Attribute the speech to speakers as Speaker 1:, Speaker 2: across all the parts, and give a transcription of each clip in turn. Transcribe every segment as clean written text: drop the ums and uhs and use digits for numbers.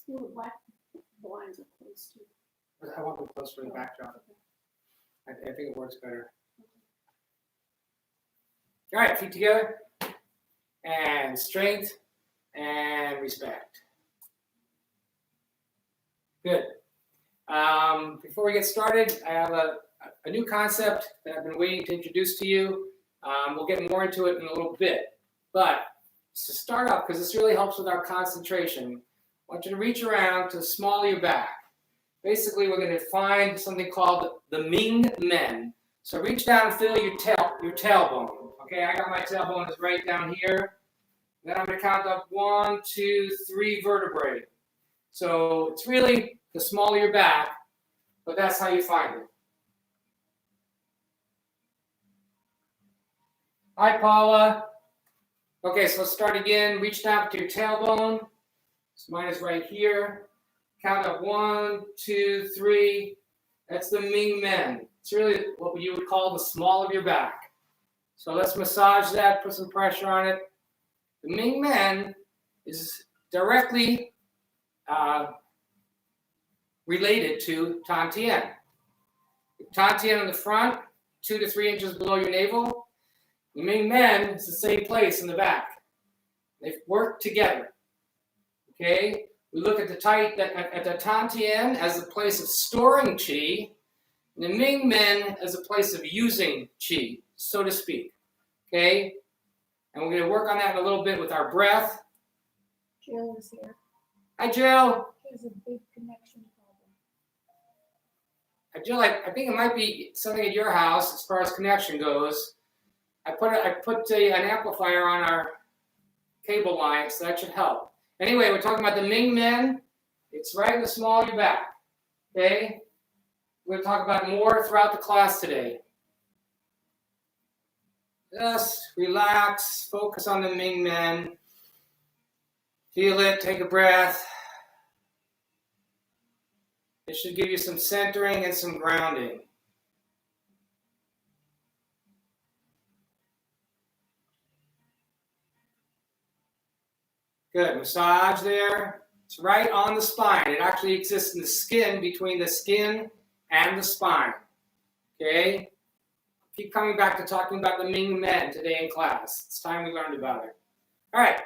Speaker 1: see what black blinds are close to.
Speaker 2: I want them close for the backdrop. I think it works better. All right, feet together. And strength and respect. Good. Before we get started, I have a new concept that I've been waiting to introduce to you. We'll get more into it in a little bit. But to start off, because this really helps with our concentration, I want you to reach around to the small of your back. Basically, we're going to find something called the Ming-men. So reach down and feel your tailbone. Okay, I got my tailbone is right down here. Then I'm going to count up 1, 2, 3 vertebrae. So it's really the small of your back, but that's how you find it. Hi, Paula. Okay, so let's start again. Reach down to your tailbone. So mine is right here. Count up 1, 2, 3. That's the Ming-men. It's really what you would call the small of your back. So let's massage that, put some pressure on it. The Ming-men is directly related to Tantien. Tantien on the front, 2 to 3 inches below your navel. The Ming-men is the same place in the back. They work together. Okay? We look at the Tantien as a place of storing qi, and the Ming-men as a place of using qi, so to speak. Okay? And we're going to work on that in a little bit with our breath.
Speaker 1: Jill is here.
Speaker 2: Hi, Jill.
Speaker 1: There's a big connection problem.
Speaker 2: Jill, I think it might be something at your house as far as connection goes. I put an amplifier on our cable line, so that should help. Anyway, we're talking about the Ming-men. It's right in the small of your back. Okay? We're going to talk about more throughout the class today. Just relax, focus on the Ming-men. Feel it, take a breath. It should give you some centering and some grounding. Good, massage there. It's right on the spine. It actually exists in the skin, between the skin and the spine. Okay? Keep coming back to talking about the Ming-men today in class. It's time we learned about it. All right,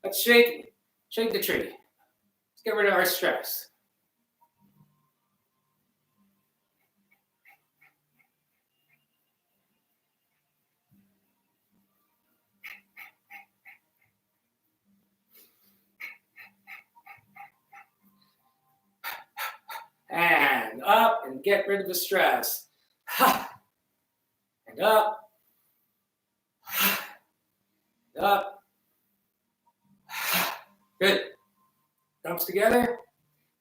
Speaker 2: let's shake the tree. Let's get rid of our stress. And up and get rid of the stress. And up. Up. Good. Thumbs together.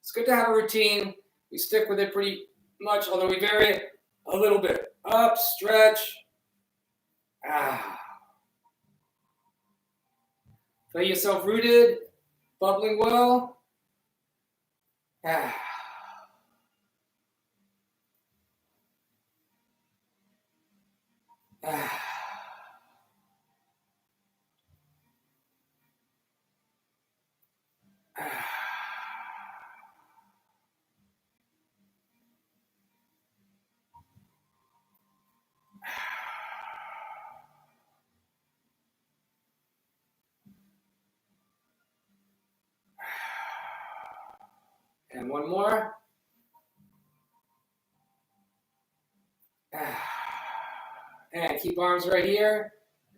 Speaker 2: It's good to have a routine. We stick with it pretty much, although we vary it a little bit. Up, stretch. Feel yourself rooted, bubbling well. And one more. And keep arms right here.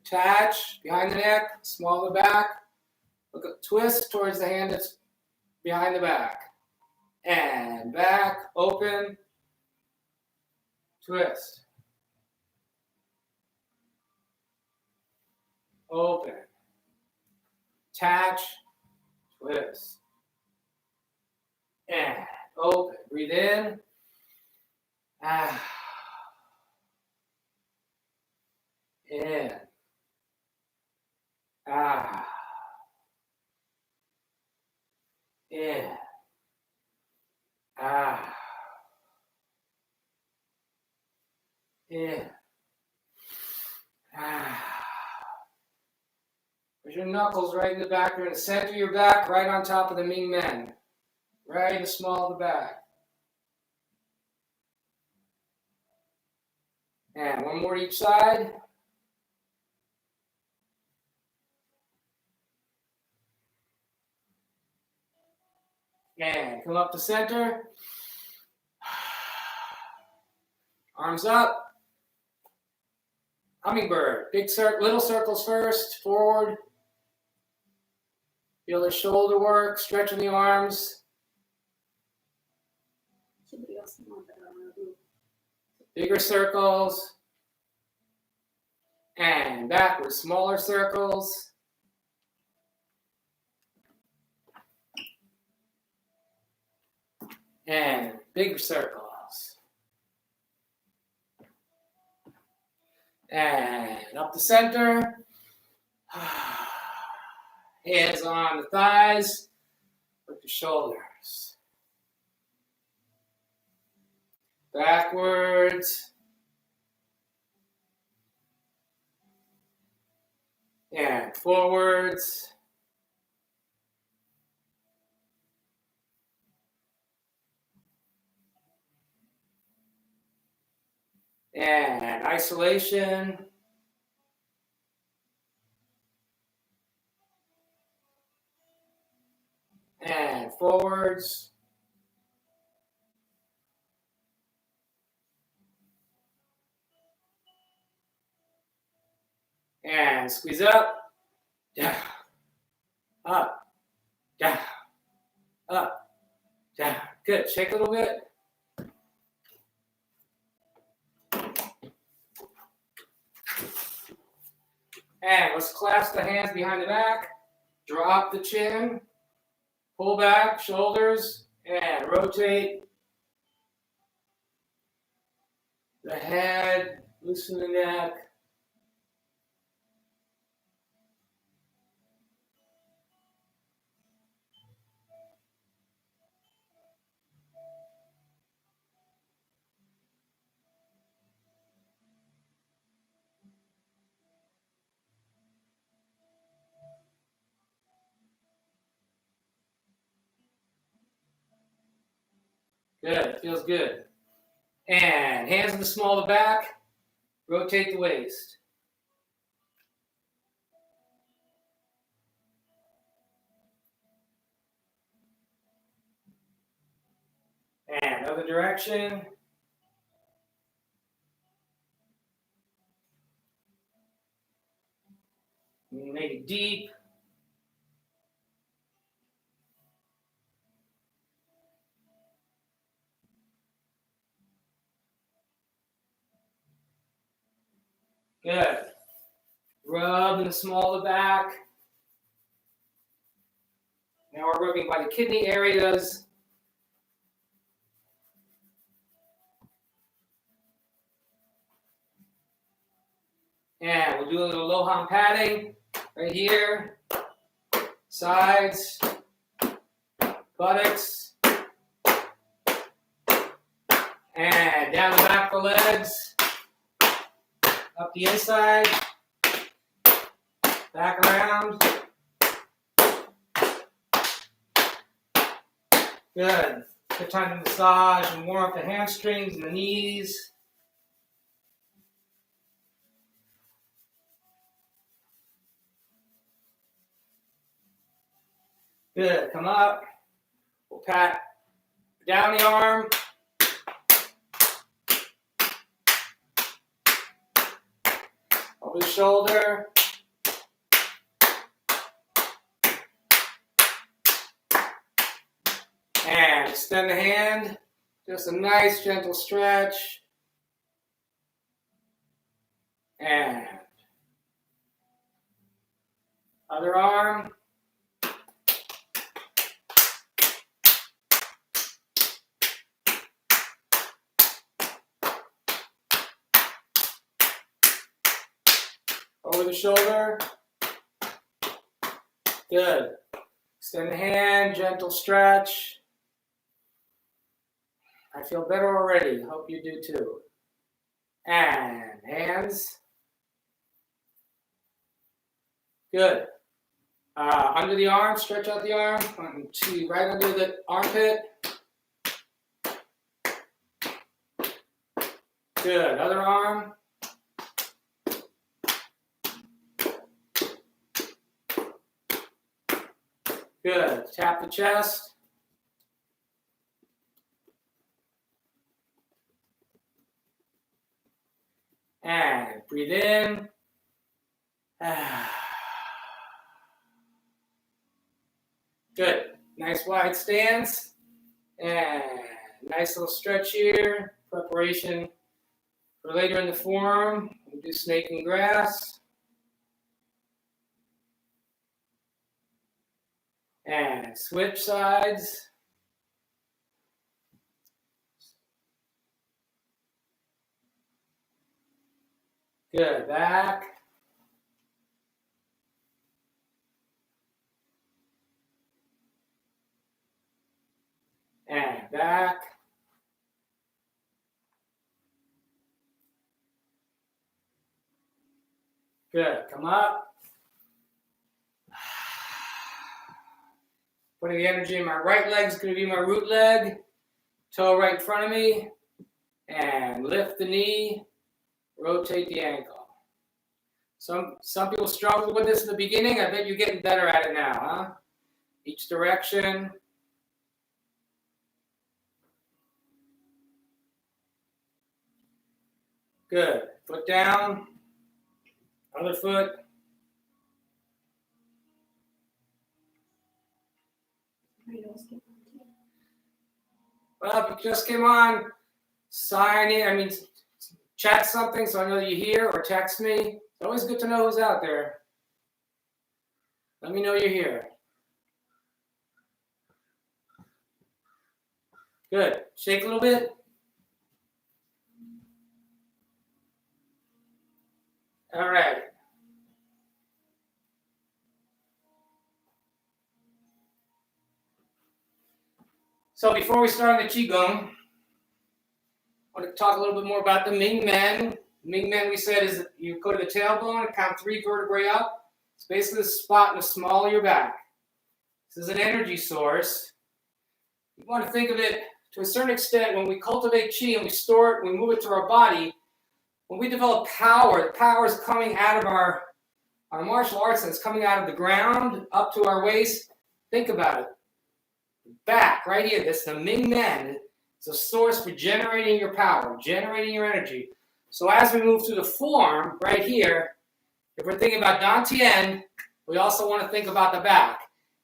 Speaker 2: Attach behind the neck, small of the back. Look up, twist towards the hand that's behind the back. And back, open, twist. Open. Attach, twist. And open. Breathe in. In. In. In. Put your knuckles right in the back. You're in the center of your back, right on top of the Ming-men. right in the small of the back. And one more to each side. And come up to center. Arms up. Hummingbird. Little circles first, forward. Feel the shoulder work, stretching the arms.
Speaker 1: Somebody else can want that. I don't know.
Speaker 2: Bigger circles. And backwards, smaller circles. And big circles. And up the center. Hands on the thighs with the shoulders. Backwards. And forwards. And isolation. And forwards. And squeeze up, down, up, down, up, down. Good. Shake a little bit. And let's clasp the hands behind the back. Drop the chin. Pull back, shoulders, and rotate the head. Loosen the neck. Good, feels good. And hands in the small of the back, rotate the waist. And other direction. Make it deep. Good. Rub in the small of the back. Now we're rubbing by the kidney areas. And we'll do a little Loham padding right here. Sides, buttocks, and down the back of the legs, up the inside, back around. Good. Good time to massage and warm up the hamstrings and the knees. Good. Come up. We'll pat down the arm. Over the shoulder. And extend the hand. Just a nice gentle stretch. And other arm. Over the shoulder. Good. Extend the hand, gentle stretch. I feel better already. Hope you do too. And hands. Good. Under the arm, stretch out the arm. 1, 2, right under the armpit. Good. Other arm. Good. Tap the chest. And breathe in. Good. Nice wide stance. And nice little stretch here. Preparation for later in the forearm. We'll do snake and grass. And switch sides. Good. Back. And back. Good. Come up. Putting the energy in my right leg is going to be my root leg. Toe right in front of me. And lift the knee. Rotate the ankle. Some people struggle with this in the beginning. I bet you're getting better at it now, huh? Each direction. Good. Foot down. Other foot. Well, if you just came on, sign in. Chat something so I know you're here, or text me. It's always good to know who's out there. Let me know you're here. Good. Shake a little bit. All right. So before we start on the Qigong, I want to talk a little bit more about the Ming-men. Ming-men, we said, is you go to the tailbone and count 3 vertebrae up. It's basically the spot in the small of your back. This is an energy source. You want to think of it to a certain extent when we cultivate Qi and we store it, we move it to our body. When we develop power, the power is coming out of our martial arts, and it's coming out of the ground up to our waist. Think about it. Back, right here, this is the Ming-men. It's a source for generating your power, generating your energy. So as we move through the form, right here, if we're thinking about Dantian, we also want to think about the back.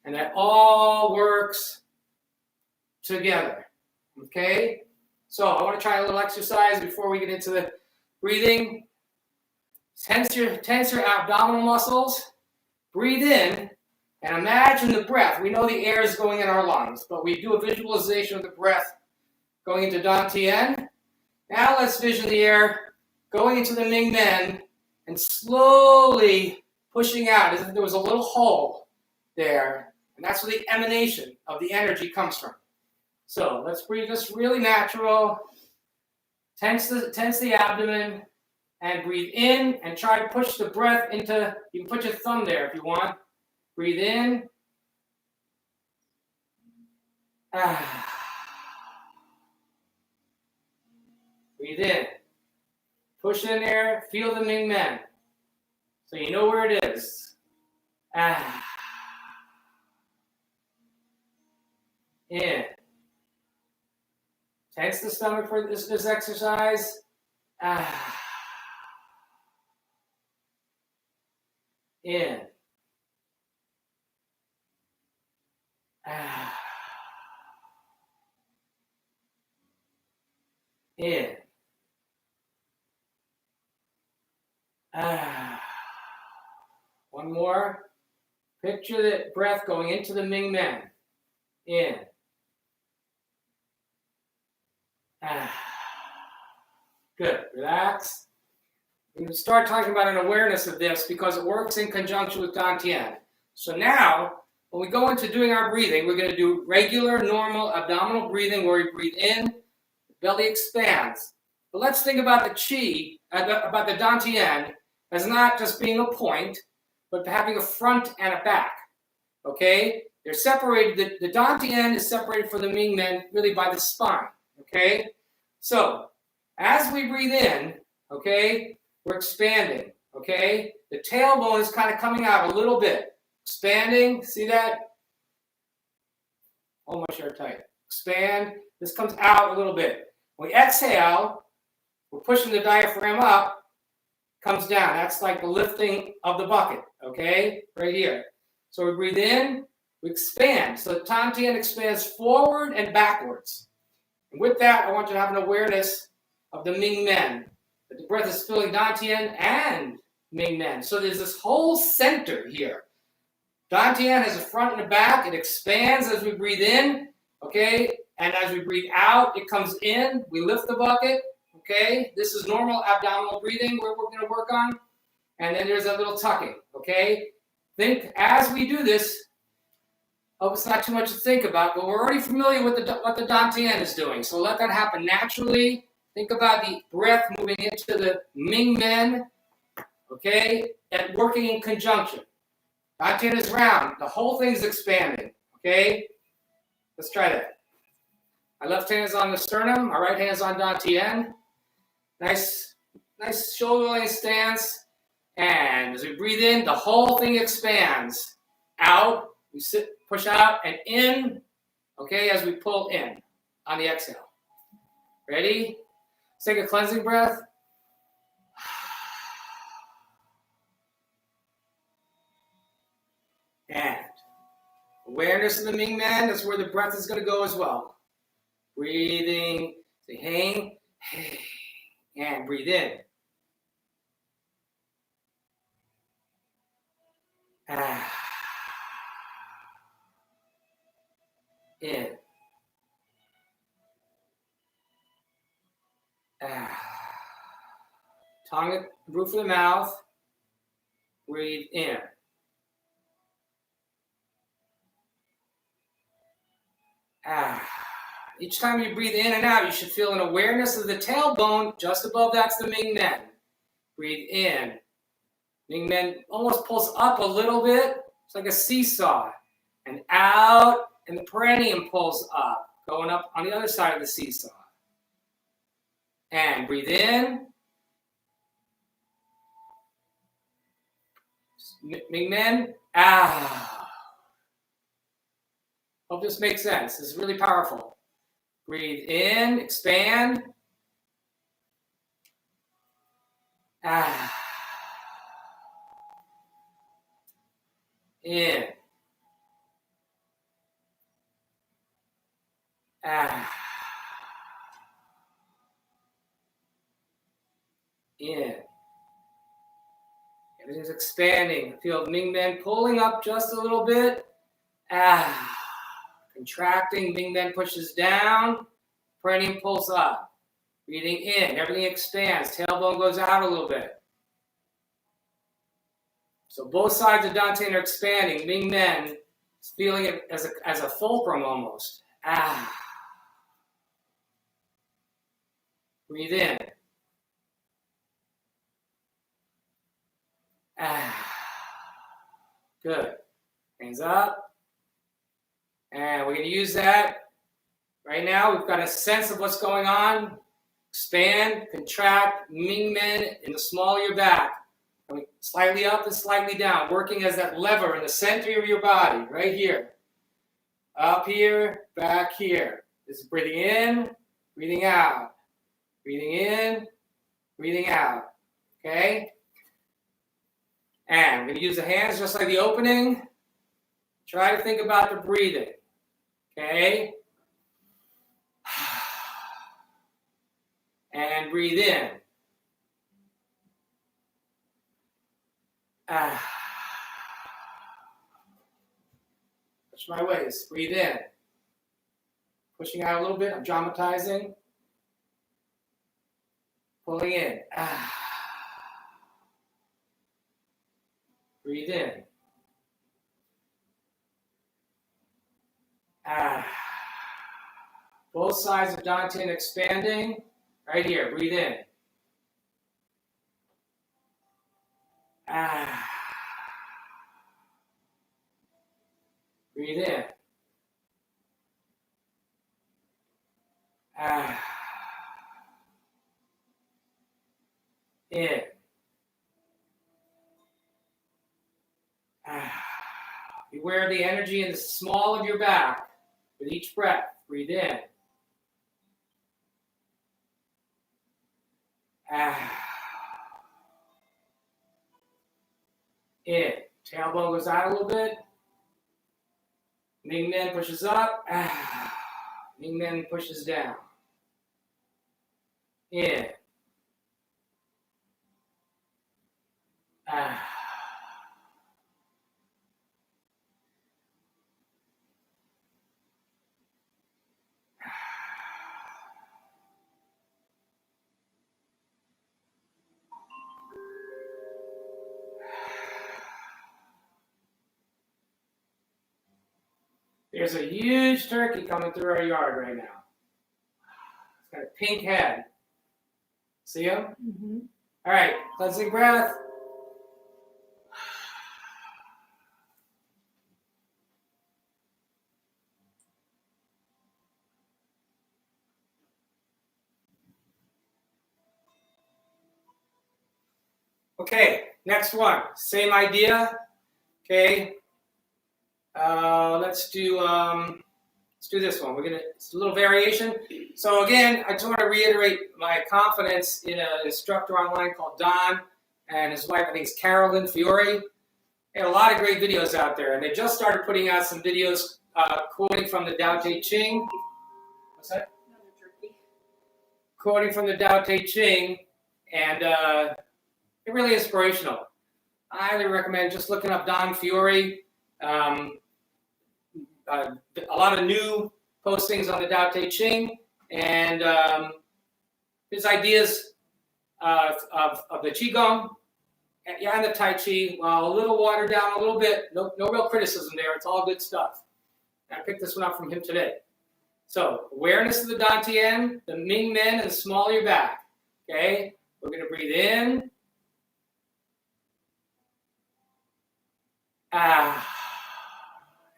Speaker 2: And that all works together. Okay? So I want to try a little exercise before we get into the breathing. Tense your abdominal muscles. Breathe in. And imagine the breath. We know the air is going in our lungs, but we do a visualization of the breath going into Dantian. Now let's vision the air going into the Ming-men and slowly pushing out as if there was a little hole there. And that's where the emanation of the energy comes from. So let's breathe this really natural. Tense the abdomen and breathe in and try to push the breath into, you can put your thumb there if you want. Breathe in. Breathe in. Push in there. Feel the Ming-men. So you know where it is. In. Tense the stomach for this exercise. In. In. One more. Picture the breath going into the Ming-men. In. Good. Relax. We can start talking about an awareness of this because it works in conjunction with Dantian. So now, when we go into doing our breathing, we're going to do regular, normal abdominal breathing where we breathe in, the belly expands. But let's think about the Qi, about the Dantian, as not just being a point, but having a front and a back. Okay? They're separated. The Dantian is separated from the Ming-men really by the spine. Okay? So, as we breathe in, okay, we're expanding. Okay? The tailbone is kind of coming out a little bit. Expanding. See that? Hold my shirt tight. Expand. This comes out a little bit. When we exhale, we're pushing the diaphragm up, comes down. That's like the lifting of the bucket, okay? Right here. So we breathe in, we expand. So the Dantian expands forward and backwards. And with that, I want you to have an awareness of the Ming-men. That the breath is filling Dantian and Ming-men. So there's this whole center here. Dantian has a front and a back. It expands as we breathe in, okay? And as we breathe out, it comes in. We lift the bucket, okay? This is normal abdominal breathing where we're going to work on. And then there's a little tucking, okay? Think as we do this, hope it's not too much to think about, but we're already familiar with what the Dantian is doing. So let that happen naturally. Think about the breath moving into the Ming-men, okay? And working in conjunction. Dantian is round. The whole thing is expanding. Okay? Let's try that. My left hand is on the sternum. My right hand is on Dantian. Nice shoulder length stance. And as we breathe in, the whole thing expands. Out. We sit, push out, and in. Okay, as we pull in on the exhale. Ready? Let's take a cleansing breath. And awareness of the Ming-men, that's where the breath is going to go as well. Breathing, say hang, and breathe in. In. Tongue at the roof of the mouth. Breathe in. Each time you breathe in and out, you should feel an awareness of the tailbone. Just above that's the Ming-men. Breathe in. Ming-men almost pulls up a little bit. It's like a seesaw. And out, and the perineum pulls up, going up on the other side of the seesaw. And breathe in. Ming-men, out. Hope this makes sense. This is really powerful. Breathe in, expand. In. In. Everything's expanding. Feel the Ming-men pulling up just a little bit. Contracting, Ming-men pushes down, perineum pulls up. Breathing in, everything expands, tailbone goes out a little bit. So both sides of Dantian are expanding. Ming-men is feeling it as a fulcrum almost. Breathe in. Good. Hands up. And we're going to use that right now. We've got a sense of what's going on. Expand, contract, Ming-men in the small of your back. Slightly up and slightly down, working as that lever in the center of your body, right here. Up here, back here. This is breathing in, breathing out. Breathing in, breathing out. Okay? And we're going to use the hands just like the opening. Try to think about the breathing. Okay? And breathe in. Touch my waist. Breathe in. Pushing out a little bit. I'm dramatizing. Pulling in. Breathe in. Both sides of Dantian expanding. Right here. Breathe in. Breathe in. Ah. In. Ah. Beware of the energy in the small of your back with each breath. Breathe in. Ah. In. Tailbone goes out a little bit. Ming-men pushes up. Ah. Ming-men pushes down. In. Ah. There's a huge turkey coming through our yard right now. It's got a pink head. See him?
Speaker 1: Mm-hmm.
Speaker 2: All right, cleansing breath. Okay, next one. Same idea. Okay. Let's do this one. It's a little variation. So again, I just want to reiterate my confidence in an instructor online called Don and his wife, I think it's Carolyn Fiore. They have a lot of great videos out there, and they just started putting out some videos quoting from the Tao Te Ching. What's that?
Speaker 1: Another turkey.
Speaker 2: Quoting from the Tao Te Ching, and they're really inspirational. I highly recommend just looking up Don Fiore. A lot of new postings on the Tao Te Ching, and his ideas of the Qigong and the Tai Chi, well, a little watered down a little bit. No real criticism there. It's all good stuff. I picked this one up from him today. So, awareness of the Dantian, the Ming-men, and the small of your back. Okay? We're going to breathe in. Ah.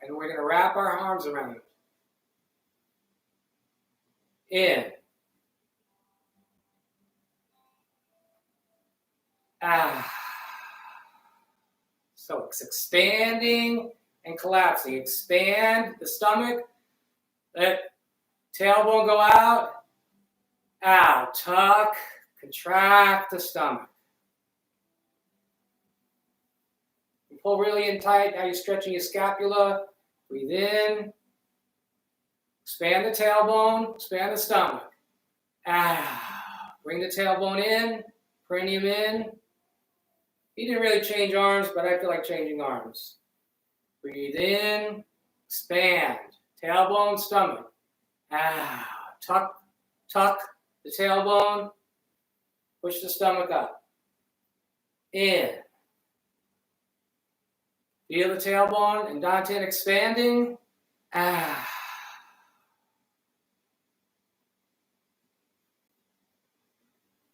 Speaker 2: And we're going to wrap our arms around it. In. Ah. So it's expanding and collapsing. Expand the stomach. Let tailbone go out. Out. Tuck. Contract the stomach. You pull really in tight. Now you're stretching your scapula. Breathe in. Expand the tailbone. Expand the stomach. Ah. Bring the tailbone in. Perineum in. He didn't really change arms, but I feel like changing arms. Breathe in. Expand. Tailbone, stomach. Ah. Tuck the tailbone. Push the stomach up. In. Feel the tailbone and Dantian expanding. Ah.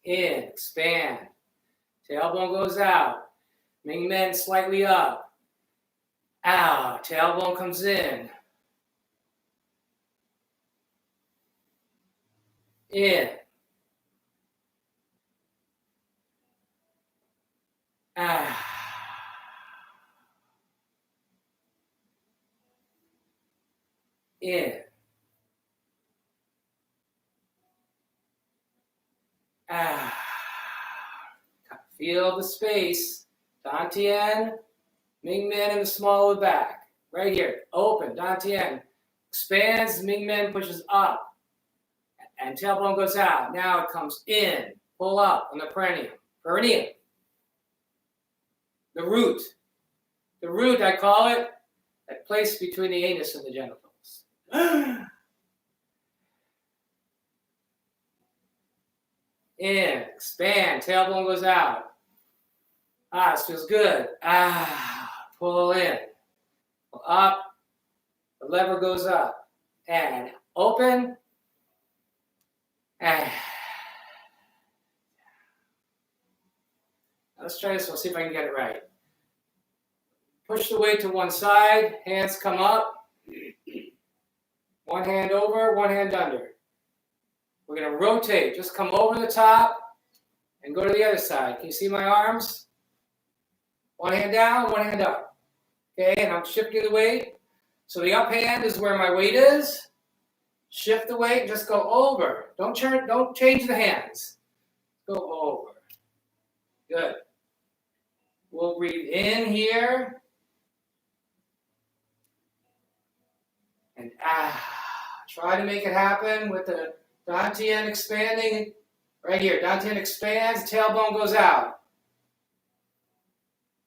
Speaker 2: In. Expand. Tailbone goes out. Ming-men slightly up. Out. Tailbone comes in. In. Ah. In. Ah. Feel the space. Dantian, Ming-men in the small of the back. Right here. Open. Dantian. Expands. Ming-men pushes up. And tailbone goes out. Now it comes in. Pull up on the perineum. Perineum. The root. The root, I call it, that place between the anus and the genitals. In. Expand. Tailbone goes out. Ah, this feels good. Ah, pull in. Pull up. The lever goes up. And open. And let's try this one, see if I can get it right. Push the weight to one side. Hands come up. One hand over, one hand under. We're going to rotate. Just come over the top and go to the other side. Can you see my arms? One hand down, one hand up. Okay, and I'm shifting the weight. So the up hand is where my weight is. Shift the weight and just go over. Don't change the hands. Go over. Good. We'll breathe in here. And try to make it happen with the dantian expanding. Right here, dantian expands, tailbone goes out.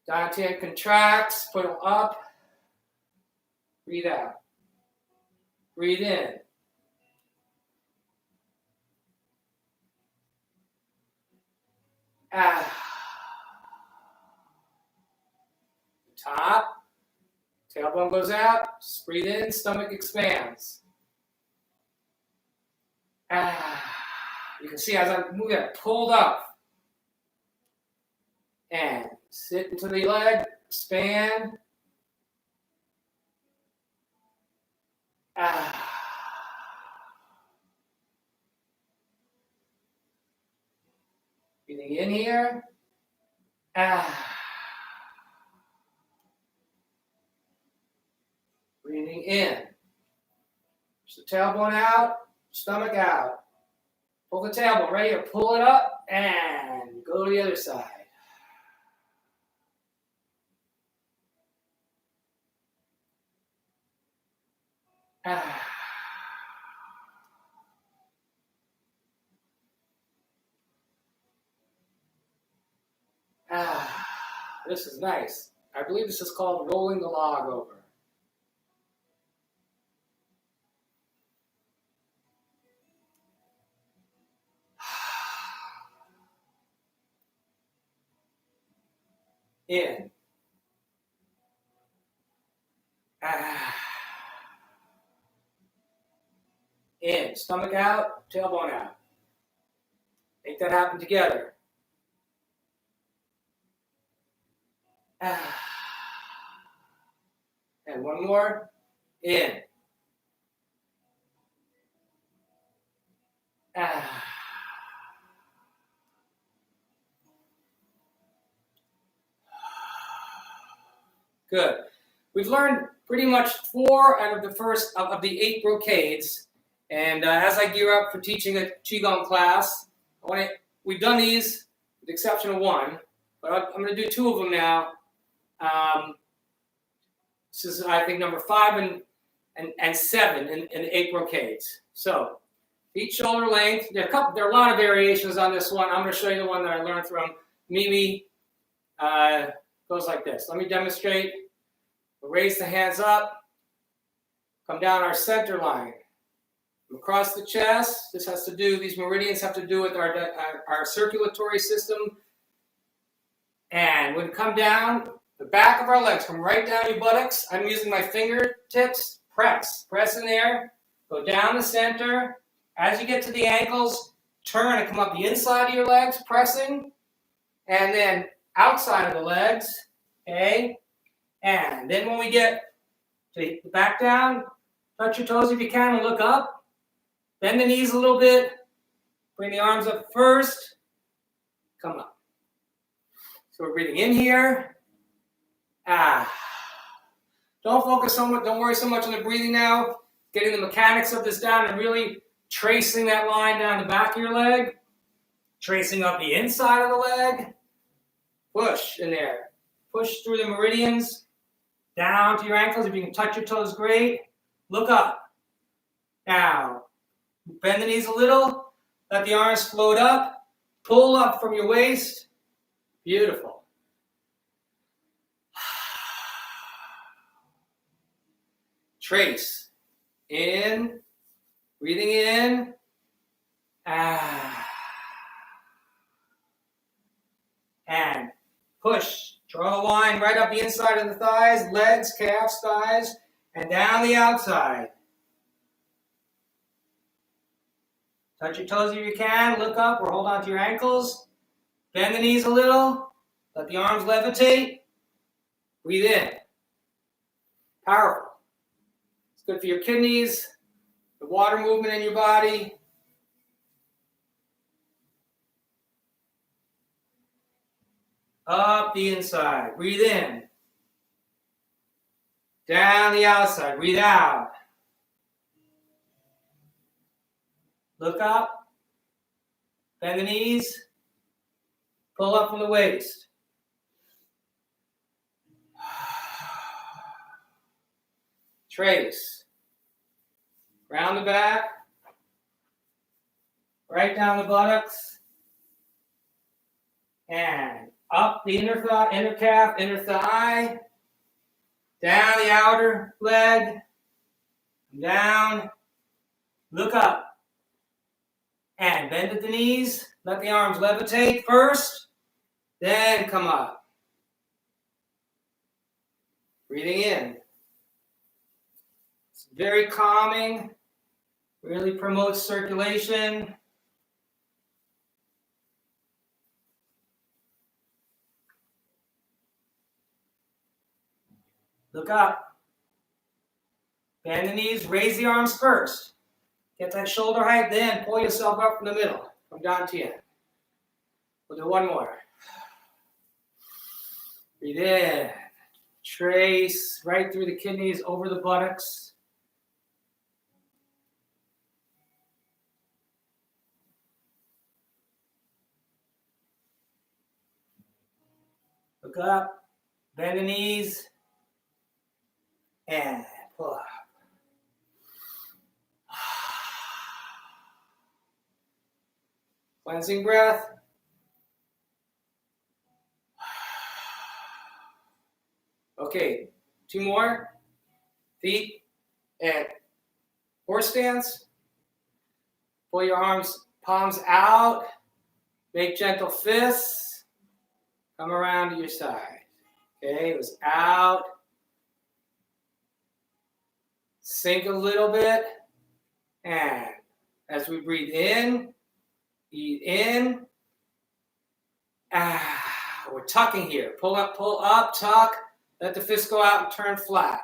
Speaker 2: Dantian contracts, put them up. Breathe out. Breathe in. Top. Tailbone goes out. Just breathe in. Stomach expands. You can see as I move that, pulled up. And sit into the leg. Expand. Breathing in here. Breathing in. Push the tailbone out, stomach out. Pull the tailbone, right here. Pull it up and go to the other side. This is nice. I believe this is called rolling the log over. In. In. Stomach out, tailbone out. Make that happen together. And one more. In. Good. We've learned pretty much 4 out of the first of the 8 brocades. And as I gear up for teaching a Qigong class, we've done these with the exception of 1, but I'm going to do 2 of them now. This is, I think, number 5 and 7 in the 8 brocades. So, feet shoulder length. There are a lot of variations on this one. I'm going to show you the one that I learned from Mimi. Goes like this. Let me demonstrate. We'll raise the hands up. Come down our center line. Across the chest. These meridians have to do with our circulatory system. And when we come down, the back of our legs, come right down your buttocks. I'm using my fingertips. Press in there. Go down the center. As you get to the ankles, turn and come up the inside of your legs, pressing. And then outside of the legs, okay? And then when we get to back down, touch your toes if you can and look up. Bend the knees a little bit. Bring the arms up first. Come up. So we're breathing in here. Don't worry so much on the breathing now. Getting the mechanics of this down and really tracing that line down the back of your leg. Tracing up the inside of the leg. Push in there. Push through the meridians. Down to your ankles. If you can touch your toes, great. Look up. Now, bend the knees a little. Let the arms float up. Pull up from your waist. Beautiful. Trace. In. Breathing in. And push. Draw a line right up the inside of the thighs, legs, calves, thighs, and down the outside. Touch your toes if you can. Look up or hold on to your ankles. Bend the knees a little. Let the arms levitate. Breathe in. Powerful. It's good for your kidneys. the water movement in your body. Up the inside. Breathe in. Down the outside. Breathe out. Look up. Bend the knees. Pull up from the waist. Trace. Round the back. Right down the buttocks. And up the inner thigh, inner calf, inner thigh. Down the outer leg. Down. Look up. And bend at the knees. Let the arms levitate first. Then come up. Breathing in. It's very calming. Really promotes circulation. Look up. Bend the knees. Raise the arms first. Get that shoulder height. Then pull yourself up from the middle. From Dantian. We'll do one more. Breathe in. Trace right through the kidneys, over the buttocks. Look up. Bend the knees. And pull up. Cleansing breath. Okay, 2 more. Feet and horse stance. Pull your arms, palms out. Make gentle fists. Come around to your side. Okay, it was out. Sink a little bit. And as we breathe in, eat in. We're tucking here. Pull up, tuck. Let the fist go out and turn flat.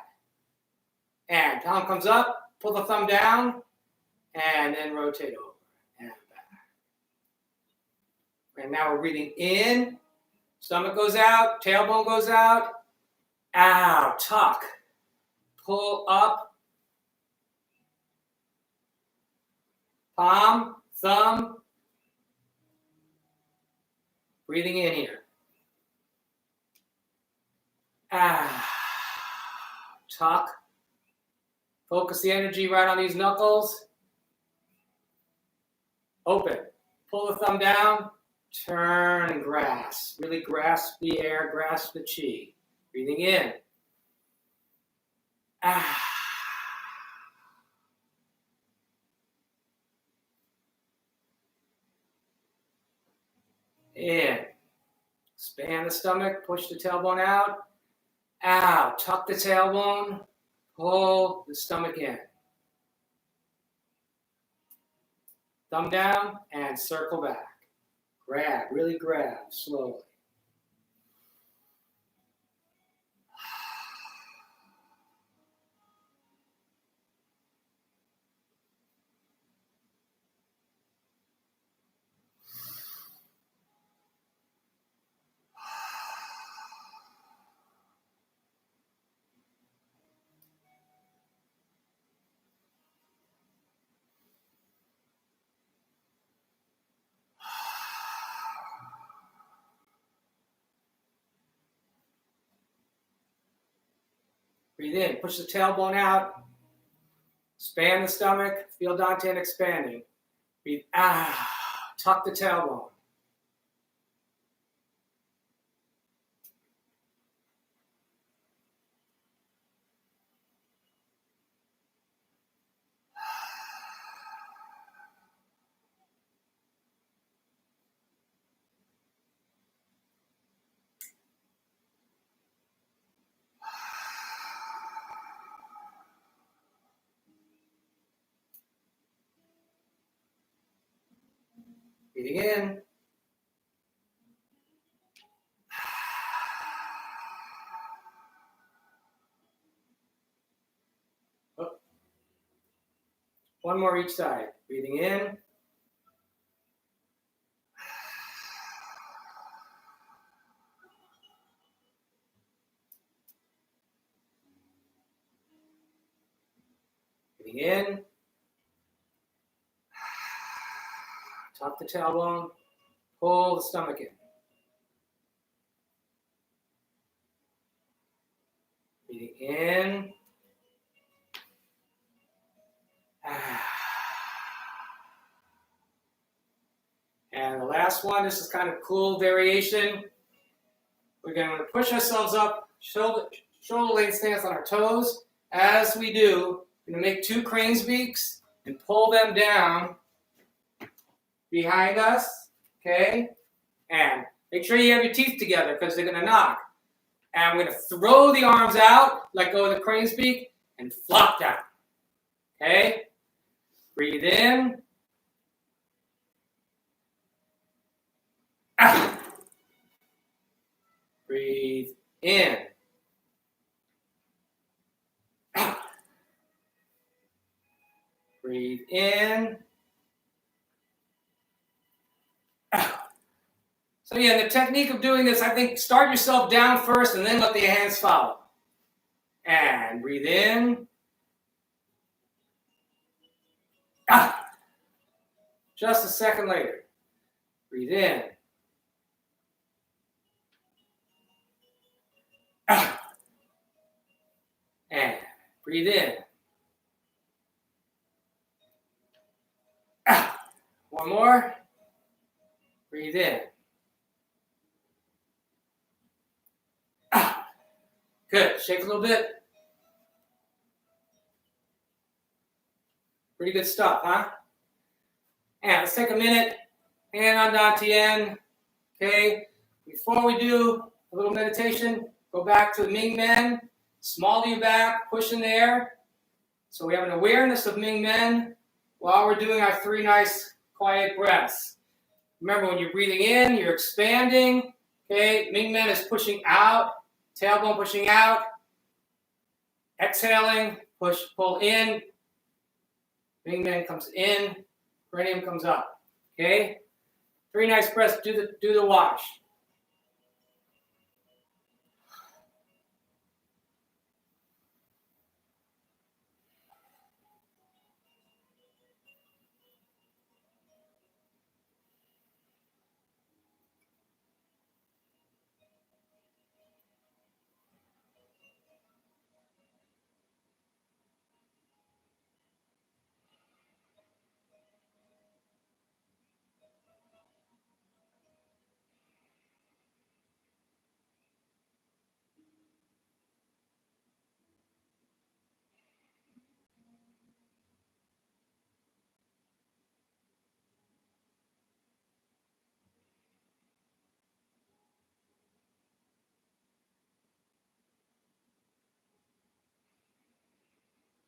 Speaker 2: And palm comes up, pull the thumb down, and then rotate over and back. And now we're breathing in. Stomach goes out, tailbone goes out. Out, tuck. Pull up. Palm, thumb. Breathing in here. Tuck. Focus the energy right on these knuckles. Open. Pull the thumb down. Turn and grasp. Really grasp the air, grasp the chi. Breathing in. In. Expand the stomach. Push the tailbone out. Out. Tuck the tailbone. Pull the stomach in. Thumb down and circle back. Grab. Really grab. Slowly. Breathe in. Push the tailbone out. Expand the stomach. Feel Dantian expanding. Breathe out. Tuck the tailbone. Breathing in. One more each side. Breathing in. Breathing in. Tuck the tailbone. Pull the stomach in. Breathing in. And the last one, this is kind of cool variation. We're going to push ourselves up, shoulder length stance on our toes. As we do, we're going to make 2 crane's beaks and pull them down behind us, okay? And make sure you have your teeth together because they're going to knock. And we're going to throw the arms out, let go of the crane's beak, and flop down, okay? Breathe in. Out. Breathe in. Out. Breathe in. Out. So yeah, the technique of doing this, I think start yourself down first and then let the hands follow. And breathe in. Out. Just a second later. Breathe in. Out. And breathe in. Out. One more. Breathe in. Out. Good. Shake a little bit. Pretty good stuff, huh? And let's take a minute. Hand on Dantian. Okay. Before we do a little meditation, go back to the Ming-men. Small your back, push in the air. So we have an awareness of Ming-men while we're doing our 3 nice quiet breaths. Remember, when you're breathing in, you're expanding. Okay, Ming-men is pushing out, tailbone pushing out. Exhaling, push, pull in. Ming-men comes in, perineum comes up. Okay, 3 nice breaths. Do the wash.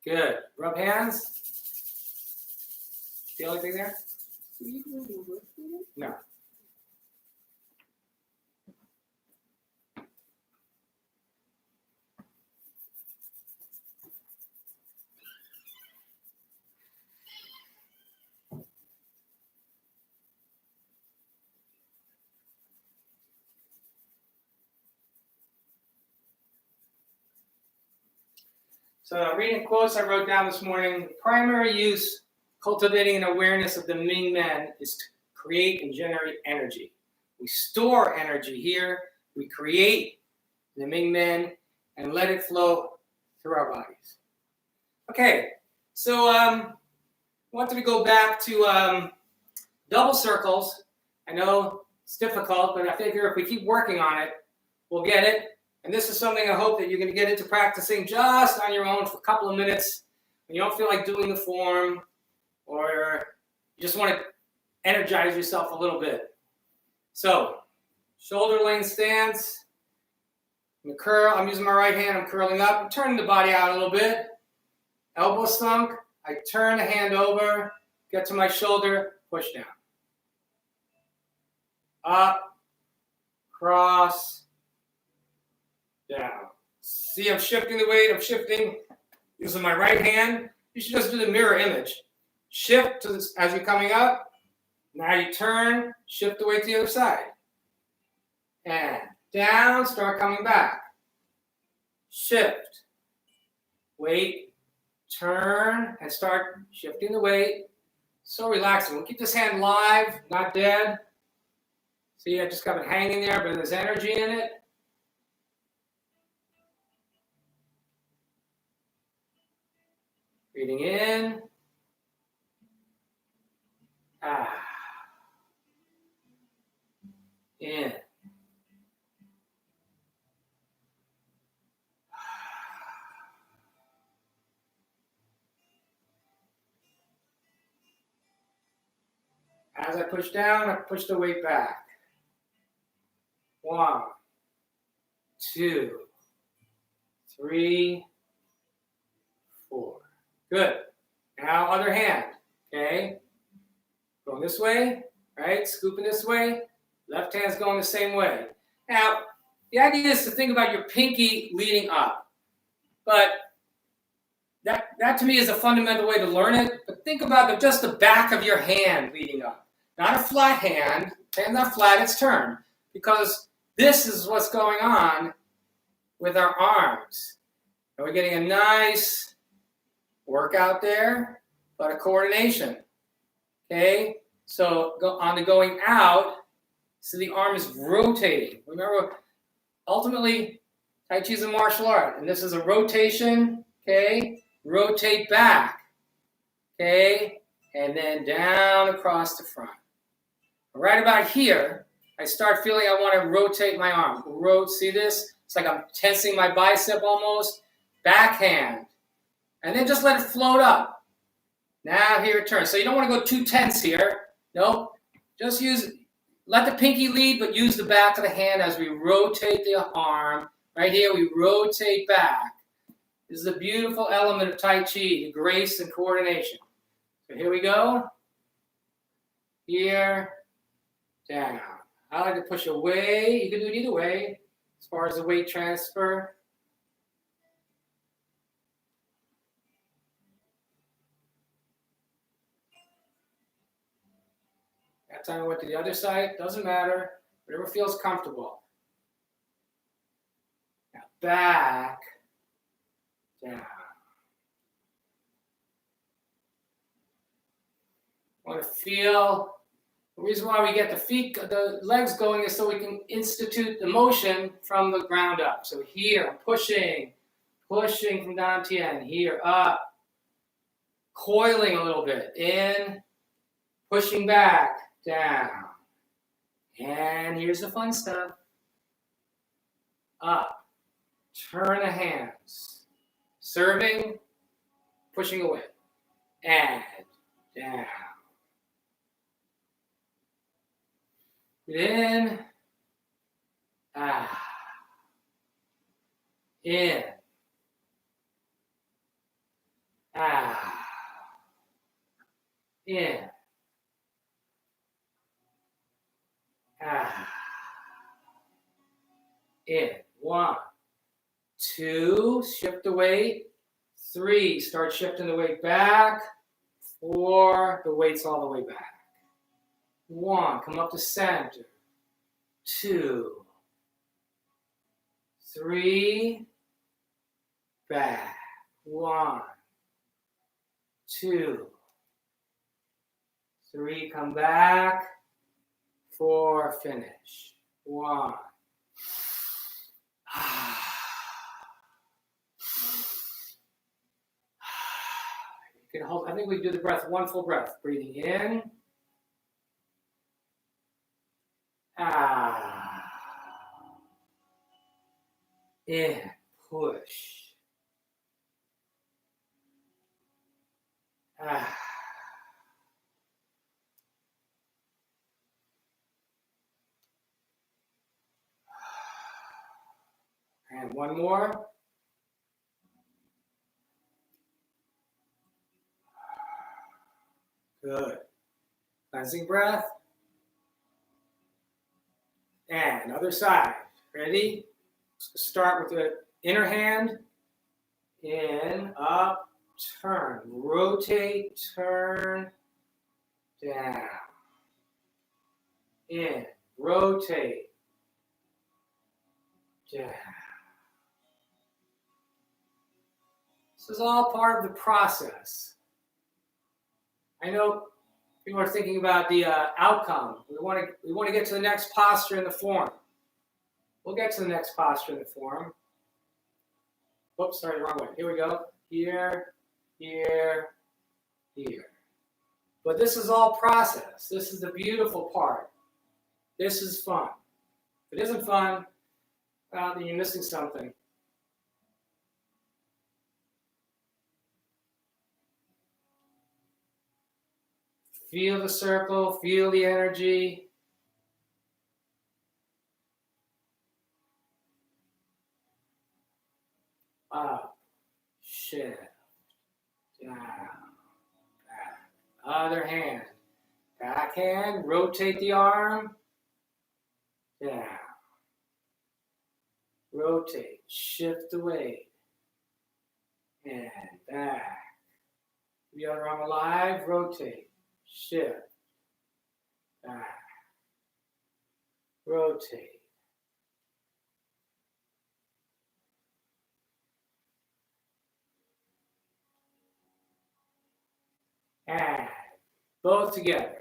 Speaker 2: Good. Rub hands. Feel anything there? No. So reading quotes I wrote down this morning, primary use, cultivating an awareness of the Ming-men is to create and generate energy. We store energy here, we create the Ming-men and let it flow through our bodies. Okay, so I wanted to go back to double circles. I know it's difficult, but I figure if we keep working on it, we'll get it. And this is something I hope that you're going to get into practicing just on your own for a couple of minutes. When you don't feel like doing the form or you just want to energize yourself a little bit. So, shoulder length stance. I'm using my right hand, I'm curling up. I'm turning the body out a little bit. Elbow sunk. I turn the hand over, get to my shoulder, push down. Up, cross, down. See, I'm shifting the weight. I'm shifting using my right hand. You should just do the mirror image. Shift to this, as you're coming up. Now you turn, shift the weight to the other side. And down, start coming back. Shift. Weight, turn, and start shifting the weight. So relaxing. We'll keep this hand live, not dead. See, I just got it hanging there, but there's energy in it. Breathing in. In. As I push down, I push the weight back. 1, 2, 3, 4. Good. Now other hand. Okay. Going this way, right? Scooping this way. Left hand's going the same way. Now, the idea is to think about your pinky leading up. But that to me is a fundamental way to learn it. But think about just the back of your hand leading up. Not a flat hand. Hand's not flat, it's turned. Because this is what's going on with our arms. And we're getting a nice workout there, but a coordination. Okay? So on the going out, so the arm is rotating. Remember, ultimately, Tai Chi is a martial art, and this is a rotation, okay? Rotate back, okay? And then down across the front. Right about here, I start feeling I want to rotate my arm. See this? It's like I'm tensing my bicep almost. Backhand. And then just let it float up. Now here it turns. So you don't want to go too tense here. Nope. Just let the pinky lead, but use the back of the hand as we rotate the arm. Right here, we rotate back. This is a beautiful element of Tai Chi, grace and coordination. So here we go. Here, down. I like to push away. You can do it either way, as far as the weight transfer. That time I went to the other side. Doesn't matter. Whatever feels comfortable. Now back, down. Want to feel. The reason why we get the legs going is so we can institute the motion from the ground up. So here, pushing from down Tien. Here, up. Coiling a little bit. In, pushing back, down. And here's the fun stuff. Up. Turn the hands. Serving, pushing away. And down. In, in, in, in. 1, 2, shift the weight. 3, start shifting the weight back. 4, the weight's all the way back. 1, come up to center. 2, 3, back. 1, 2, 3, come back. 4, finish. 1. You can hold. I think we do the breath, one full breath. Breathing in. In, push. And one more. Good. Cleansing breath. And other side. Ready? Start with the inner hand. In, up, turn, rotate, turn, down, in, rotate, down. This is all part of the process. I know people are thinking about the outcome. We want to get to the next posture in the form. We'll get to the next posture in the form. Whoops, sorry, wrong way. Here we go. Here, here, here. But this is all process. This is the beautiful part. This is fun. If it isn't fun, then you're missing something. Feel the circle, feel the energy. Up, shift, down, back. Other hand. Back hand, rotate the arm. Down. Rotate, shift the weight. And back. The other arm alive, rotate, shift. Back. Rotate. And both together.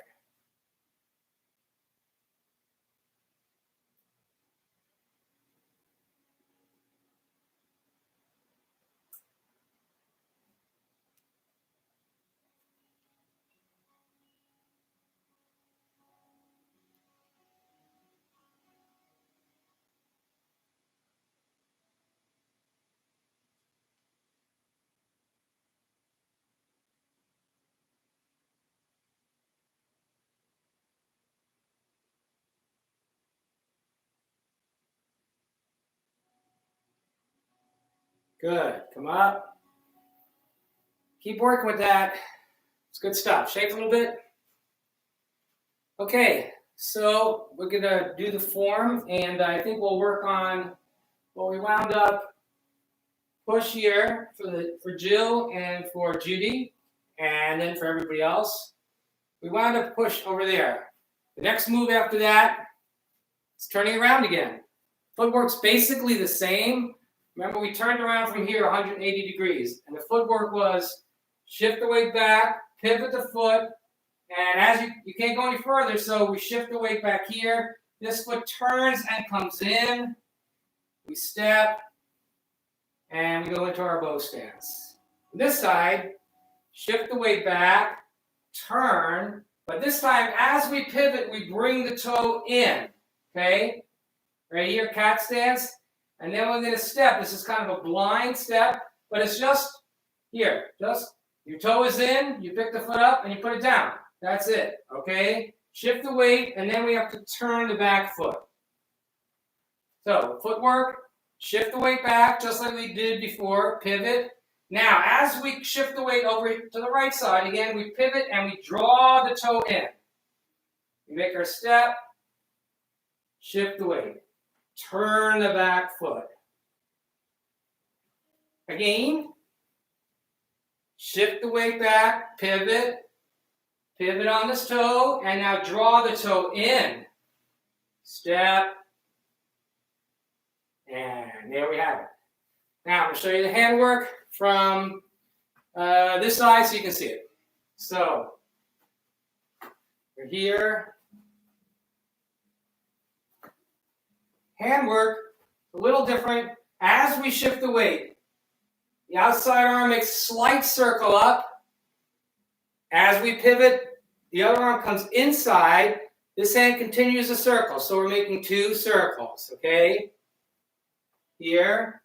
Speaker 2: Good. Come up. Keep working with that. It's good stuff. Shake a little bit. Okay, so we're going to do the form, and I think we'll work on what we wound up push here for Jill and for Judy, and then for everybody else. We wound up push over there. The next move after that is turning around again. Footwork's basically the same. Remember, we turned around from here 180 degrees, and the footwork was shift the weight back, pivot the foot, and as you can't go any further, so we shift the weight back here. This foot turns and comes in. We step, and we go into our bow stance. On this side, shift the weight back, turn, but this time, as we pivot, we bring the toe in, okay? Right here, cat stance. And then we're going to step. This is kind of a blind step, but it's just here. Just your toe is in, you pick the foot up, and you put it down. That's it, okay? Shift the weight, and then we have to turn the back foot. So, footwork, shift the weight back, just like we did before, pivot. Now, as we shift the weight over to the right side, again, we pivot and we draw the toe in. We make our step, shift the weight. Turn the back foot. Again, shift the weight back, pivot on this toe, and now draw the toe in. Step, and there we have it. Now, I'm going to show you the handwork from this side so you can see it. So, we're here. Handwork, a little different. As we shift the weight, the outside arm makes a slight circle up. As we pivot, the other arm comes inside. This hand continues the circle. So we're making two circles, okay? Here.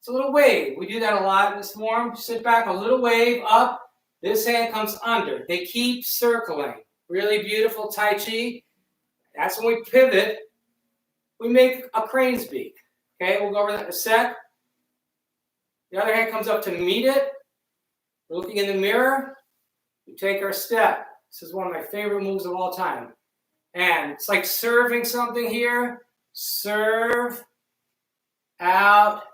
Speaker 2: It's a little wave. We do that a lot in this form. Sit back, a little wave up. This hand comes under. They keep circling. Really beautiful Tai Chi. That's when we pivot. We make a crane's beak. Okay, we'll go over that in a sec. The other hand comes up to meet it. We're looking in the mirror. We take our step. This is one of my favorite moves of all time. And it's like serving something here. Serve, out,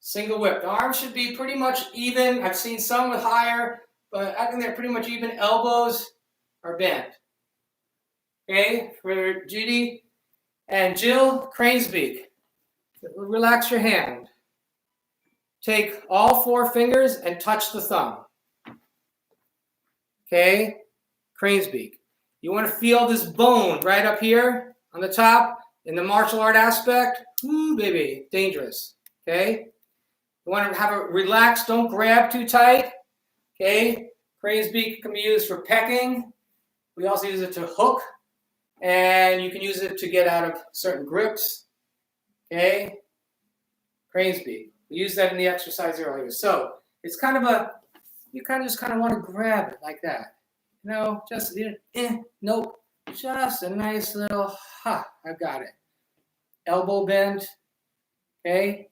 Speaker 2: Single whip. The arms should be pretty much even. I've seen some with higher, but I think they're pretty much even. Elbows are bent. Okay, for Judy and Jill, crane's beak. Relax your hand. Take all 4 fingers and touch the thumb. Okay, crane's beak. You want to feel this bone right up here on the top in the martial art aspect. Ooh, baby, dangerous. Okay, you want to have it relaxed. Don't grab too tight. Okay, crane's beak can be used for pecking. We also use it to hook, and you can use it to get out of certain grips. Okay, crane's beak. We used that in the exercise earlier. So it's kind of a, you kind of just kind of want to grab it like that. You know, just, nope. Just a nice little, I've got it. Elbow bend, okay?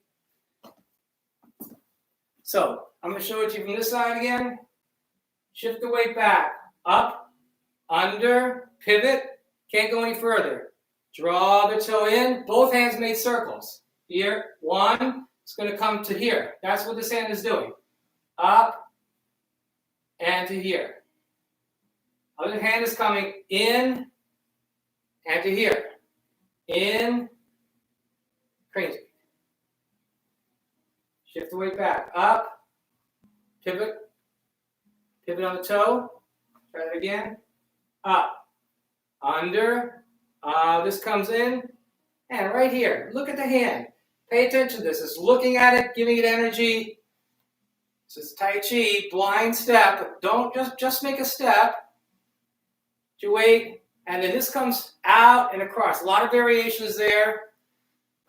Speaker 2: So I'm going to show it to you from this side again. Shift the weight back, up, under, pivot. Can't go any further. Draw the toe in. Both hands made circles. Here, 1. It's going to come to here. That's what this hand is doing. Up and to here. Other hand is coming in and to here. In, crazy. Shift the weight back. Up, pivot. Pivot on the toe. Try that again. Up, under. This comes in. And right here, look at the hand. Pay attention to this. It's looking at it, giving it energy. This is Tai Chi, blind step. But don't just make a step. You wait, and then this comes out and across. A lot of variations there,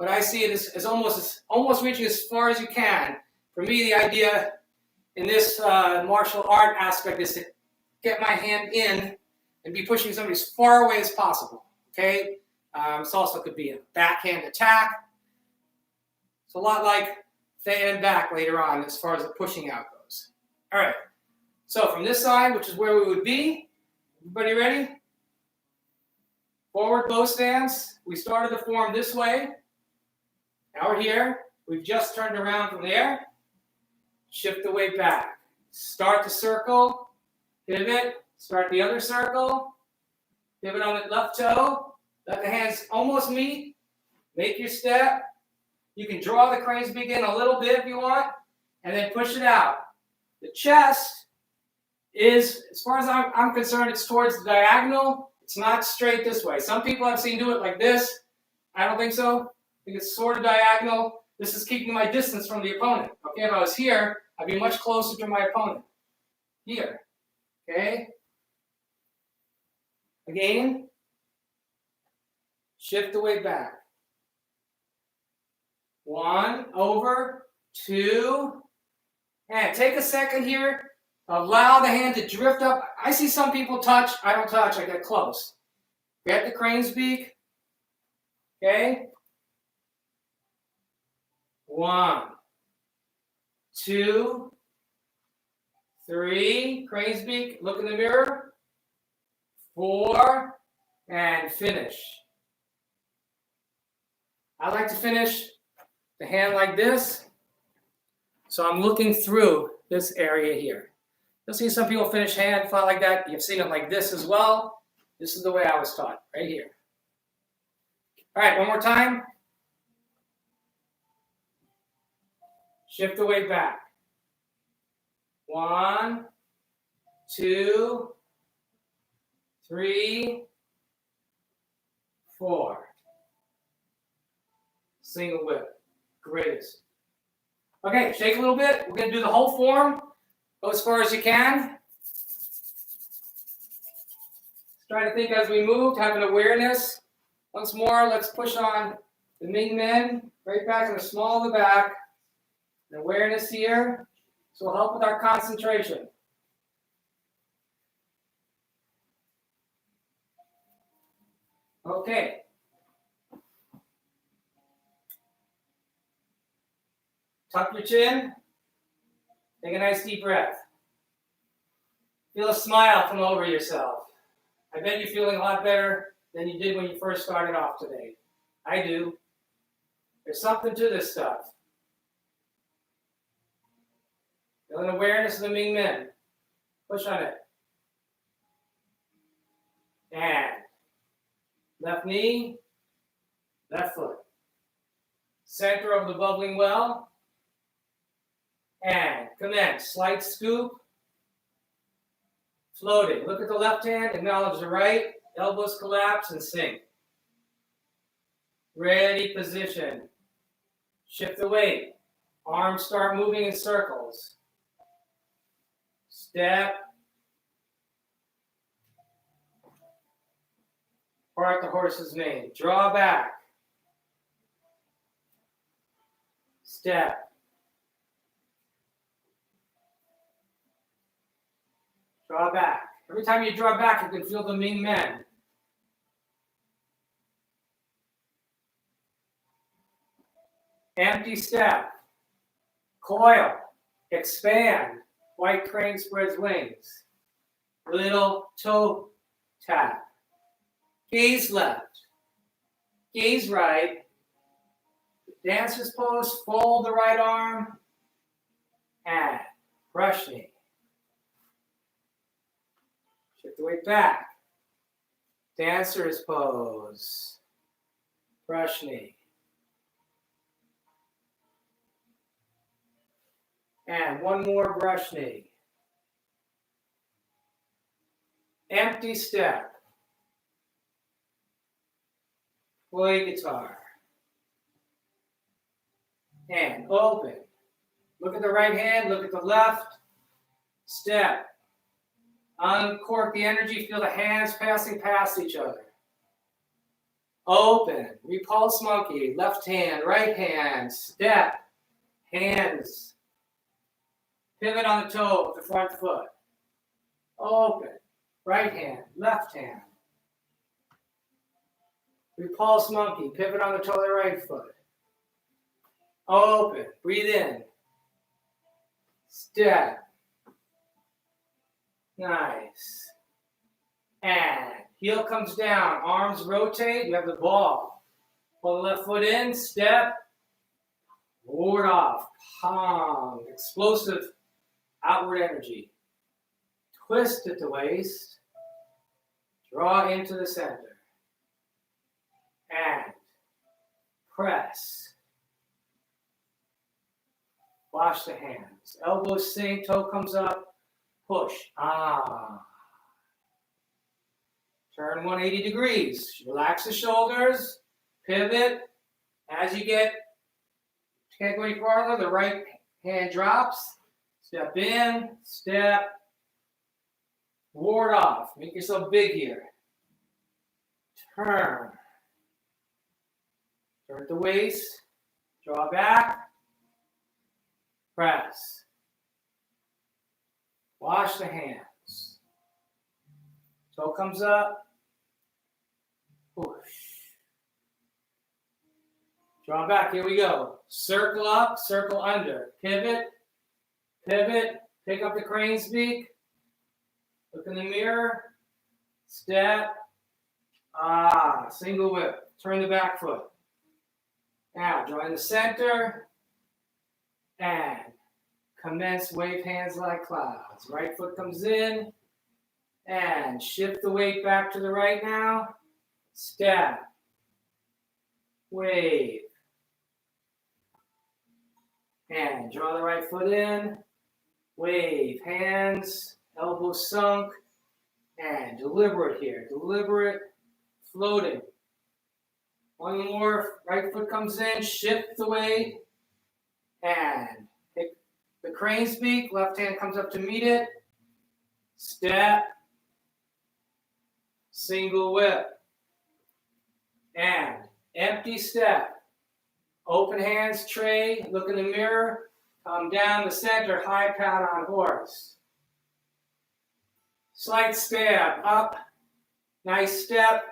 Speaker 2: but I see it as almost reaching as far as you can. For me, the idea in this martial art aspect is to get my hand in and be pushing somebody as far away as possible. Okay, this also could be a backhand attack. It's a lot like Fei and back later on as far as the pushing out goes. All right, so from this side, which is where we would be, everybody ready? Forward bow stance. We started the form this way. Now we're here. We've just turned around from there. Shift the weight back. Start the circle. Pivot. Start the other circle. Pivot on the left toe. Let the hands almost meet. Make your step. You can draw the crane's beak in a little bit if you want, and then push it out. The chest is, as far as I'm concerned, it's towards the diagonal. It's not straight this way. Some people I've seen do it like this. I don't think so. I think it's sort of diagonal. This is keeping my distance from the opponent. Okay, if I was here, I'd be much closer to my opponent. Here. Okay? Again. Shift the weight back. 1, over, 2, and take a second here. Allow the hand to drift up. I see some people touch. I don't touch. I get close. Get the crane's beak. Okay? 1, 2, 3. Crane's beak. Look in the mirror. 4, and finish. I like to finish the hand like this. So I'm looking through this area here. You'll see some people finish hand flat like that. You've seen it like this as well. This is the way I was taught, right here. All right, one more time. Shift the weight back. 1, 2, 3, 4. Single whip. Greatest. Okay, shake a little bit. We're going to do the whole form. Go as far as you can. Try to think as we move, have an awareness. Once more, let's push on the Ming-men. Right back in the small of the back. An awareness here. This will help with our concentration. Okay. Tuck your chin. Take a nice deep breath. Feel a smile come over yourself. I bet you're feeling a lot better than you did when you first started off today. I do. There's something to this stuff. Feel an awareness of the Ming-men. Push on it. And left knee, left foot. Center of the bubbling well. And commence. Slight scoop. Floating. Look at the left hand, acknowledge the right. Elbows collapse and sink. Ready position. Shift the weight. Arms start moving in circles. Step. Part the horse's mane. Draw back. Step. Draw back. Every time you draw back, you can feel the Ming-men. Empty step. Coil. Expand. White crane spreads wings. Little toe tap. Gaze left. Gaze right. Dancer's pose. Fold the right arm. And brush knee. Shift the weight back. Dancer's pose. Brush knee. And one more brush knee. Empty step. Play guitar. And open. Look at the right hand, look at the left. Step. Uncork the energy, feel the hands passing past each other. Open. Repulse monkey. Left hand, right hand. Step. Hands. Pivot on the toe of the front foot. Open. Right hand, left hand. Repulse monkey. Pivot on the toe of the right foot. Open. Breathe in. Step. Nice. And heel comes down. Arms rotate. You have the ball. Pull the left foot in. Step. Ward off. Palm. Explosive outward energy. Twist at the waist. Draw into the center. And press. Wash the hands. Elbows sink. Toe comes up. Push. Turn 180 degrees. Relax the shoulders. Pivot. As you can't go any farther, the right hand drops. Step in, step, ward off. Make yourself big here. Turn. Turn at the waist. Draw back. Press. Wash the hands. Toe comes up. Push. Draw back. Here we go. Circle up, circle under. Pivot. Pivot, pick up the crane's beak, look in the mirror, step, single whip, turn the back foot. Now, join the center, and commence wave hands like clouds. Right foot comes in, and shift the weight back to the right now, step, wave, and draw the right foot in, wave, hands, elbows sunk, and deliberate here. Deliberate, floating. One more, right foot comes in, shift the weight, and pick the crane's beak, left hand comes up to meet it, step, single whip, and empty step. Open hands, tray, look in the mirror, come down the center, high pat on horse. Slight stab, up, nice step,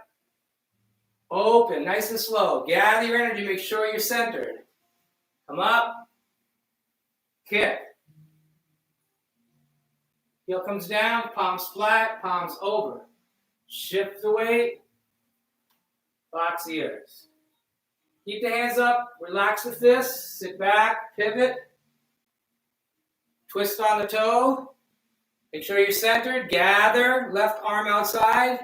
Speaker 2: open, nice and slow. Gather your energy, make sure you're centered. Come up, kick. Heel comes down, palms flat, palms over. Shift the weight, box ears. Keep the hands up, relax the fists, sit back, pivot. Twist on the toe. Make sure you're centered. Gather, left arm outside.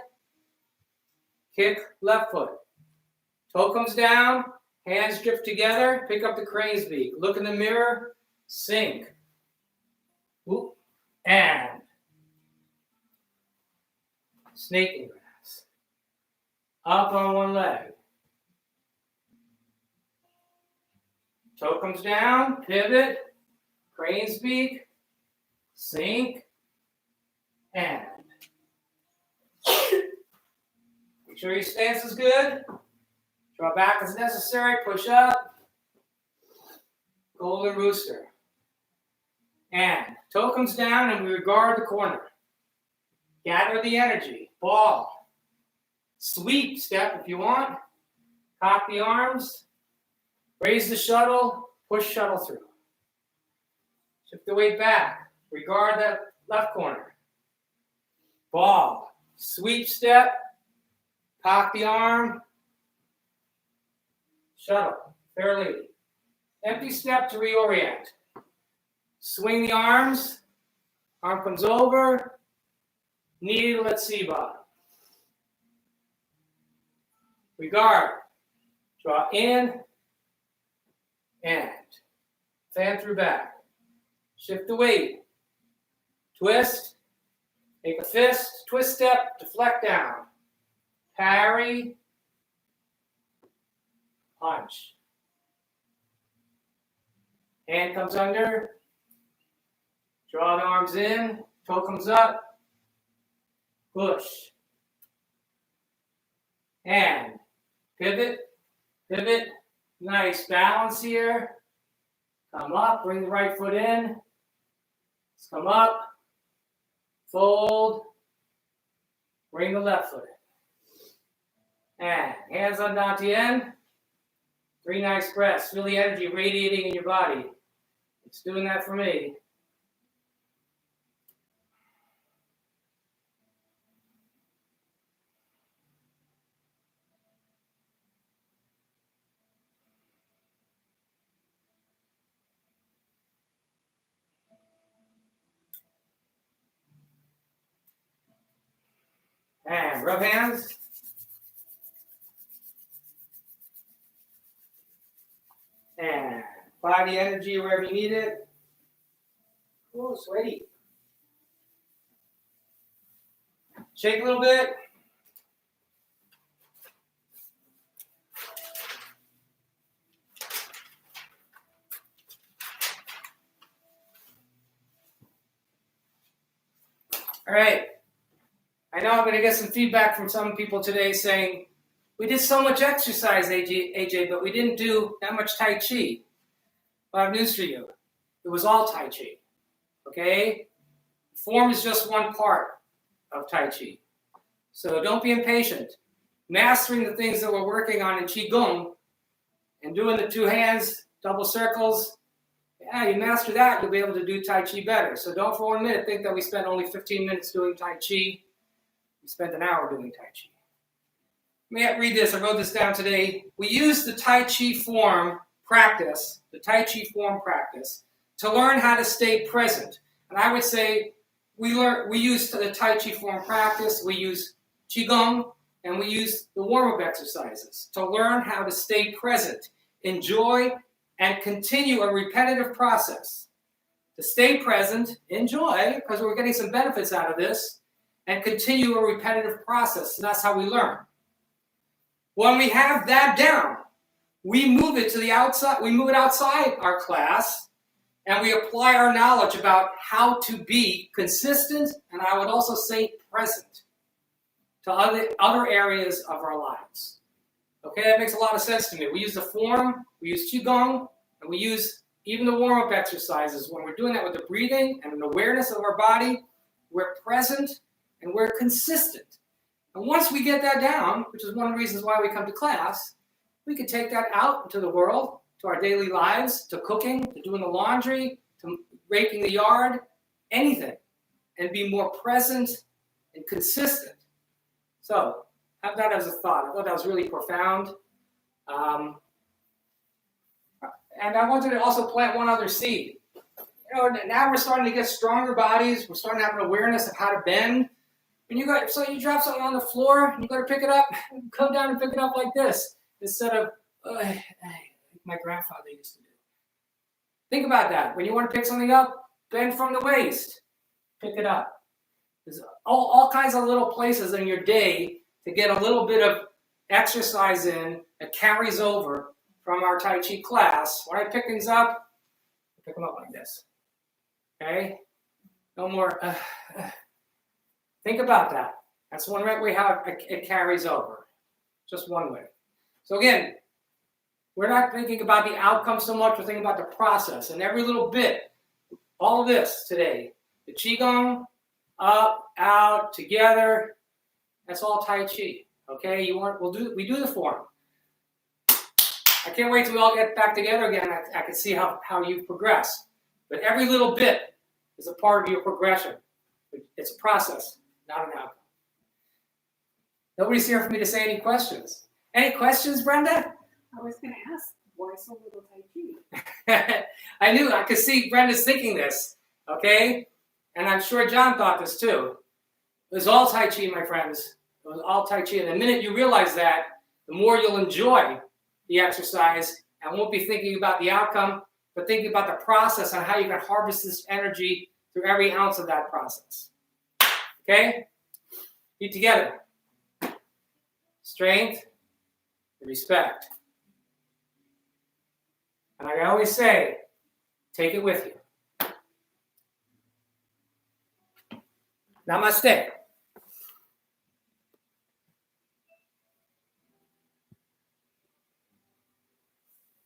Speaker 2: Kick, left foot. Toe comes down, hands drift together. Pick up the crane's beak. Look in the mirror, sink. Whoop, and snake and grass. Up on one leg. Toe comes down, pivot, crane's beak, sink, and. Make sure your stance is good. Draw back as necessary, push up. Golden rooster. And toe comes down and we regard the corner. Gather the energy. Ball. Sweep step if you want. Cock the arms. Raise the shuttle. Push shuttle through. Shift the weight back. Regard that left corner. Ball. Sweep step. Cock the arm. Shuttle. Fair lady. Empty step to reorient. Swing the arms. Arm comes over. Knee to let see bottom. Regard. Draw in. And. Fan through back. Shift the weight. Twist. Make a fist. Twist step. Deflect down. Parry. Punch. Hand comes under. Draw the arms in. Toe comes up. Push. And pivot. Pivot. Nice balance here. Come up. Bring the right foot in. Let's come up. Fold. Bring the left foot in. And hands on Dantian. 3 nice breaths. Feel the energy radiating in your body. It's doing that for me. And rub hands. And apply the energy wherever you need it. Oh, sweaty. Shake a little bit. All right. I know I'm going to get some feedback from some people today saying, we did so much exercise, AJ, but we didn't do that much Tai Chi. Well, I have news for you. It was all Tai Chi. Okay? Form is just one part of Tai Chi. So don't be impatient. Mastering the things that we're working on in Qigong and doing the 2 hands, double circles, yeah, you master that, you'll be able to do Tai Chi better. So don't for 1 minute think that we spent only 15 minutes doing Tai Chi. We spent an hour doing Tai Chi. Let me read this. I wrote this down today. We use the Tai Chi form practice, to learn how to stay present. And I would say we use the Tai Chi form practice, we use Qigong, and we use the warm-up exercises to learn how to stay present, enjoy, and continue a repetitive process. To stay present, enjoy, because we're getting some benefits out of this, and continue a repetitive process. And that's how we learn. When we have that down, we move it to the outside. We move it outside our class, and we apply our knowledge about how to be consistent, and I would also say present, to other areas of our lives. Okay, that makes a lot of sense to me. We use the form, we use Qigong, and we use even the warm-up exercises. When we're doing that with the breathing and an awareness of our body, we're present and we're consistent. And once we get that down, which is one of the reasons why we come to class, we can take that out into the world, to our daily lives, to cooking, to doing the laundry, to raking the yard, anything, and be more present and consistent. So have that as a thought. I thought that was really profound. And I wanted to also plant one other seed. now we're starting to get stronger bodies. We're starting to have an awareness of how to bend. And you drop something on the floor, and you go to pick it up, come down and pick it up like this, instead of like my grandfather used to do. Think about that. When you want to pick something up, bend from the waist, pick it up. There's all kinds of little places in your day to get a little bit of exercise in that carries over from our Tai Chi class. When I pick things up, I pick them up like this. Okay? No more. Think about that. That's one way how it carries over. Just one way. So again, we're not thinking about the outcome so much. We're thinking about the process. And every little bit, all of this today, the Qigong, up, out, together, that's all Tai Chi. Okay? We do the form. I can't wait till we all get back together again. I can see how you've progressed. But every little bit is a part of your progression. It's a process, not an outcome. Nobody's here for me to say any questions. Any questions, Brenda?
Speaker 1: I was going to ask, why so little Tai Chi?
Speaker 2: I could see Brenda's thinking this, okay? And I'm sure John thought this too. It was all Tai Chi, my friends. It was all Tai Chi. And the minute you realize that, the more you'll enjoy the exercise and won't be thinking about the outcome, but thinking about the process and how you can harvest this energy through every ounce of that process. Okay? Feet together. Strength and respect. And I always say, take it with you. Namaste.